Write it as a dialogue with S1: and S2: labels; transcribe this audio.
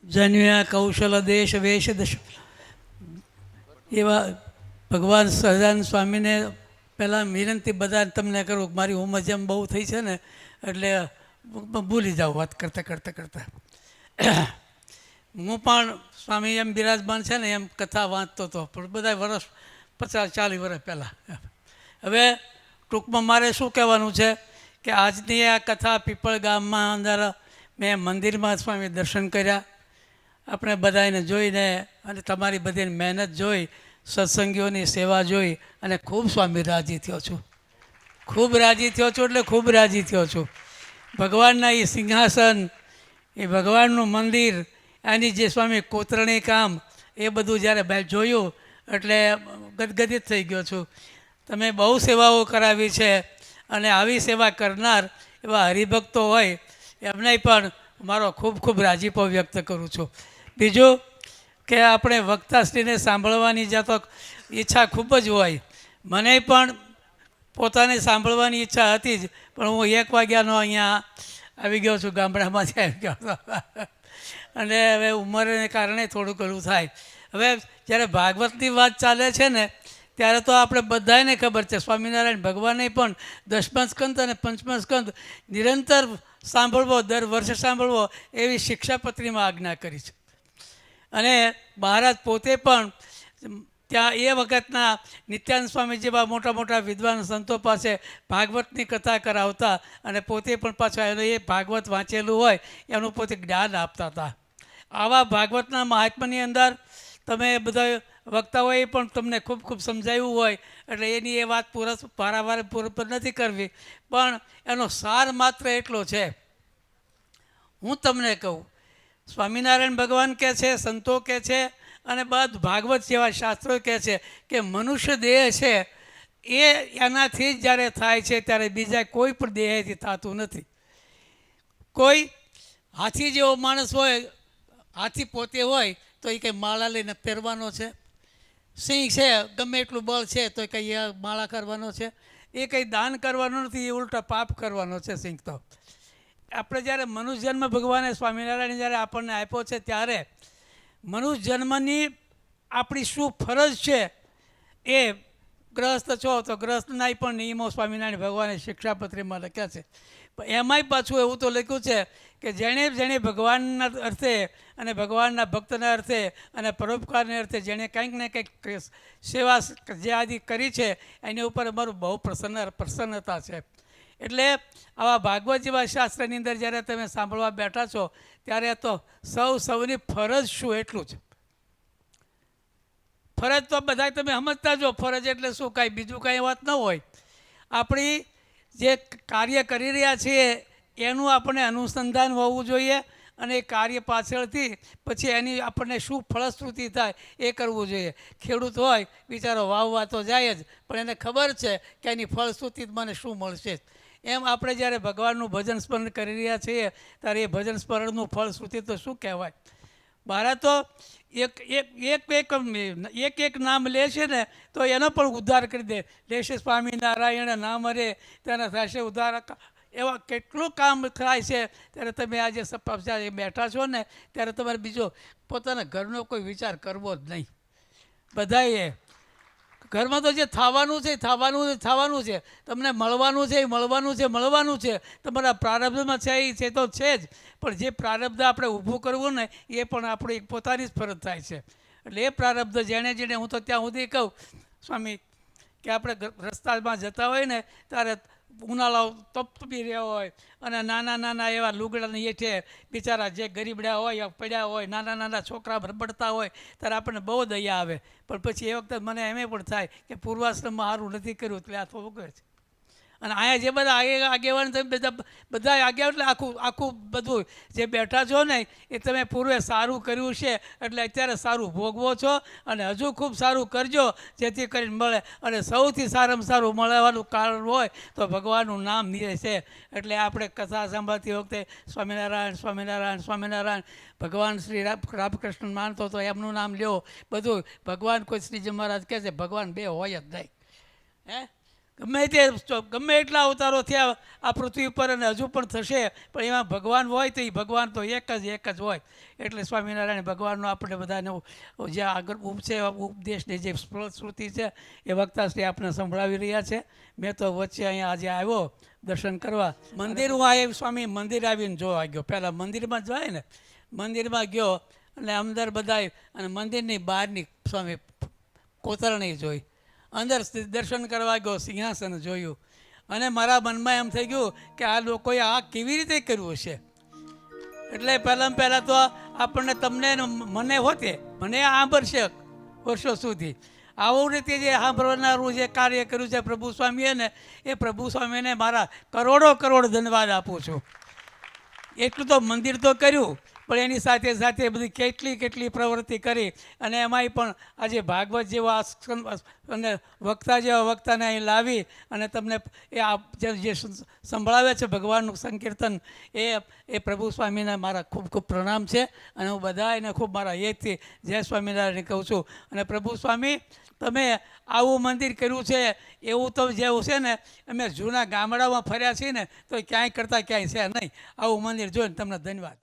S1: જન્મ્યા કૌશલ દેશ વેશ દશ એવા ભગવાન સહજાનંદ સ્વામીને પહેલાં વિનંતી બધા તમને કરું, મારી ઉંમર જેમ બહુ થઈ છે ને એટલે ભૂલી જાઉં વાત કરતાં કરતાં કરતાં. હું પણ સ્વામી એમ બિરાજમાન છે ને એમ કથા વાંચતો હતો, પણ બધા વર્ષ 50-40 વર્ષ પહેલાં. હવે ટૂંકમાં મારે શું કહેવાનું છે કે આજની આ કથા પીપળ ગામમાં અંદર મેં મંદિરમાં સ્વામી દર્શન કર્યા. આપણે બધાને જોઈને અને તમારી બધીની મહેનત જોઈ, સત્સંગીઓની સેવા જોઈ અને ખૂબ સ્વામી રાજી થયો છું. ખૂબ રાજી થયો છું એટલે ખૂબ રાજી થયો છું. ભગવાનના એ સિંહાસન, એ ભગવાનનું મંદિર, એની જે સ્વામી કોતરણી કામ, એ બધું જ્યારે જોયું એટલે ગદગદિત થઈ ગયો છું. તમે બહુ સેવાઓ કરાવી છે અને આવી સેવા કરનાર એવા હરિભક્તો હોય એમને પણ મારો ખૂબ ખૂબ રાજીપો વ્યક્ત કરું છું. બીજું કે આપણે વક્તાશ્રીને સાંભળવાની જ્યાં તો ઈચ્છા ખૂબ જ હોય, મને પણ પોતાને સાંભળવાની ઈચ્છા હતી જ, પણ હું 1 વાગ્યાનો અહીંયા આવી ગયો છું, ગામડામાંથી આવી ગયો હતો અને હવે ઉંમરને કારણે થોડું ઘણું થાય. હવે જ્યારે ભાગવતની વાત ચાલે છે ને ત્યારે તો આપણે બધાને ખબર છે સ્વામિનારાયણ ભગવાને પણ 10મા સ્કંદ અને 5મા સ્કંદ નિરંતર સાંભળવો, દર વર્ષે સાંભળવો એવી શિક્ષાપત્રીમાં આજ્ઞા કરી છે. અને મહારાજ પોતે પણ ત્યાં એ વખતના નિત્યાનંદ સ્વામી જેવા મોટા મોટા વિદ્વાન સંતો પાસે ભાગવતની કથા કરાવતા અને પોતે પણ પાછા એનું એ ભાગવત વાંચેલું હોય એનું પોતે જ્ઞાન આપતા હતા. આવા ભાગવતના મહાત્મ્યની અંદર તમે બધા વક્તાઓએ પણ તમને ખૂબ ખૂબ સમજાવ્યું હોય એટલે એની એ વાત પારાવાર પૂર નથી કરવી, પણ એનો સાર માત્ર એટલો છે. હું તમને કહું, સ્વામિનારાયણ ભગવાન કહે છે, સંતો કહે છે અને બધું ભાગવત જેવા શાસ્ત્રો કહે છે કે મનુષ્ય દેહ છે એ એનાથી જ જ્યારે થાય છે ત્યારે બીજા કોઈ પણ દેહથી થતું નથી. કોઈ હાથી જેવો માણસ હોય, હાથી પોતે હોય તો એ કંઈ માળા લઈને પહેરવાનો છે? સિંહ છે ગમે એટલું બળ છે તો કંઈ માળા કરવાનો છે? એ કંઈ દાન કરવાનું નથી, એ ઉલટા પાપ કરવાનો છે સિંહ તો. આપણે જ્યારે મનુષ્ય જન્મ ભગવાને સ્વામિનારાયણ જ્યારે આપણને આપ્યો છે ત્યારે મનુષ્ય જન્મની આપણી શું ફરજ છે એ ગ્રહસ્થ છો તો ગ્રહસ્થના પણ નિયમો સ્વામિનારાયણ ભગવાને શિક્ષાપત્રીમાં લખ્યા છે. પણ એમાંય પાછું એવું તો લખ્યું છે કે જેણે ભગવાનના અર્થે અને ભગવાનના ભક્તના અર્થે અને પરોપકારને અર્થે જેણે કંઈક ને કંઈક સેવા જે આદિ કરી છે એની ઉપર અમારું બહુ પ્રસન્નતા છે. એટલે આવા ભાગવત જેવા શાસ્ત્રની અંદર જ્યારે તમે સાંભળવા બેઠા છો ત્યારે તો સૌની ફરજ શું એટલું જ. ફરજ તો બધા તમે સમજતા જો, ફરજ એટલે શું, કાંઈ બીજું કાંઈ વાત ન હોય. આપણી જે કાર્ય કરી રહ્યા છીએ એનું આપણે અનુસંધાન હોવું જોઈએ અને એ કાર્ય પાછળથી પછી એની આપણને શું ફળશ્રુતિ થાય એ કરવું જોઈએ. ખેડૂત હોય બિચારો વાવવા તો જાય જ, પણ એને ખબર છે કે એની ફળશ્રુતિ મને શું મળશે. એમ આપણે જ્યારે ભગવાનનું ભજન સ્મરણ કરી રહ્યા છીએ ત્યારે એ ભજન સ્મરણનું ફળશ્રુતિ તો શું કહેવાય. મારા તો એક નામ લે છે ને તો એનો પણ ઉદ્ધાર કરી દે. લેશે સ્વામિનારાયણ નામ રે તેના થશે ઉદ્ધાર. એવા કેટલું કામ થાય છે ત્યારે તમે આજે બેઠા છો ને ત્યારે તમારે બીજો પોતાના ઘરનો કોઈ વિચાર કરવો જ નહીં. બધાએ ઘરમાં તો જે થવાનું છે થવાનું છે, તમને મળવાનું છે મળવાનું છે, તમારા પ્રારબ્ધમાં છે એ છે તો છે જ, પણ જે પ્રારબ્ધ આપણે ઊભું કરવું ને એ પણ આપણી પોતાની જ ફરજ થાય છે. એટલે એ પ્રારબ્ધ જેણે હું તો ત્યાં સુધી કહું સ્વામી કે આપણે રસ્તામાં જતા હોય ને ત્યારે ઉનાળો તપી રહ્યો હોય અને નાના એવા લુગડાની હેઠે બિચારા જે ગરીબડા હોય પડ્યા હોય, નાના છોકરા રબડતા હોય ત્યારે આપણને બહુ દયા આવે. પણ પછી એ વખતે મને એમ પણ થાય કે પૂર્વાશ્રમમાં સારું નથી કર્યું એટલે આ તો ઉગે છે. અને અહીંયા જે બધા આગેવાન તમે બધા આગેવાન એટલે આખું બધું જે બેઠા છો ને એ તમે પૂર્વે સારું કર્યું છે એટલે અત્યારે સારું ભોગવો છો અને હજુ ખૂબ સારું કરજો જેથી કરીને મળે. અને સૌથી સારામાં સારું મળવાનું કારણ હોય તો ભગવાનનું નામ છે. એટલે આપણે કથા સાંભળતી વખતે સ્વામિનારાયણ ભગવાન શ્રી રામકૃષ્ણ માનતો તો એમનું નામ લ્યો. બધું ભગવાન કોઈ શ્રીજી મહારાજ કહે છે ભગવાન બે હોય જ નહીં. ગમે એટલા અવતારો થયા આ પૃથ્વી પર અને હજુ પણ થશે, પણ એમાં ભગવાન હોય તો એ ભગવાન તો એક જ હોય. એટલે સ્વામિનારાયણ ભગવાનનો આપણે બધાને જે આગળ ઉપસે ઉપદેશની જે શ્રુતિ છે એ વક્તાશ્રી આપણે સંભળાવી રહ્યા છે. મેં તો વચ્ચે અહીંયા આજે આવ્યો દર્શન કરવા. મંદિર હું આ સ્વામી મંદિર આવીને જોવા ગયો. પહેલાં મંદિરમાં જાય ને, મંદિરમાં ગયો અને અંદર બધાય અને મંદિરની બહારની સ્વામી કોતરણી જોઈ, અંદર દર્શન કરવા ગયો, સિંહાસન જોયું અને મારા મનમાં એમ થઈ ગયું કે આ લોકોએ આ કેવી રીતે કર્યું છે. એટલે પહેલાં તો આપણને તમને મને હોતે મને સાંભળશે વર્ષો સુધી. આવું રીતે જે સાંભળનારું જે કાર્ય કર્યું છે પ્રભુ સ્વામીએ ને, એ પ્રભુ સ્વામીને મારા કરોડો ધન્યવાદ આપું છું. એટલું તો મંદિર તો કર્યું, પણ એની સાથે સાથે બધી કેટલી પ્રવૃત્તિ કરી અને એમાંય પણ આજે ભાગવત જેવા અને વક્તા જેવા વક્તાને અહીં લાવી અને તમને એ જે સંભળાવે છે ભગવાનનું સંકીર્તન, એ પ્રભુ સ્વામીને મારા ખૂબ પ્રણામ છે. અને હું બધાને ખૂબ મારા હેતથી જય સ્વામિનારાયણ કહું છું. અને પ્રભુ સ્વામી, તમે આવું મંદિર કર્યું છે એવું તો જેવું છે ને, અમે જૂના ગામડામાં ફર્યા છીએ ને તો ક્યાંય કરતાં ક્યાંય છે નહીં. આવું મંદિર જોઈને તમને ધન્યવાદ.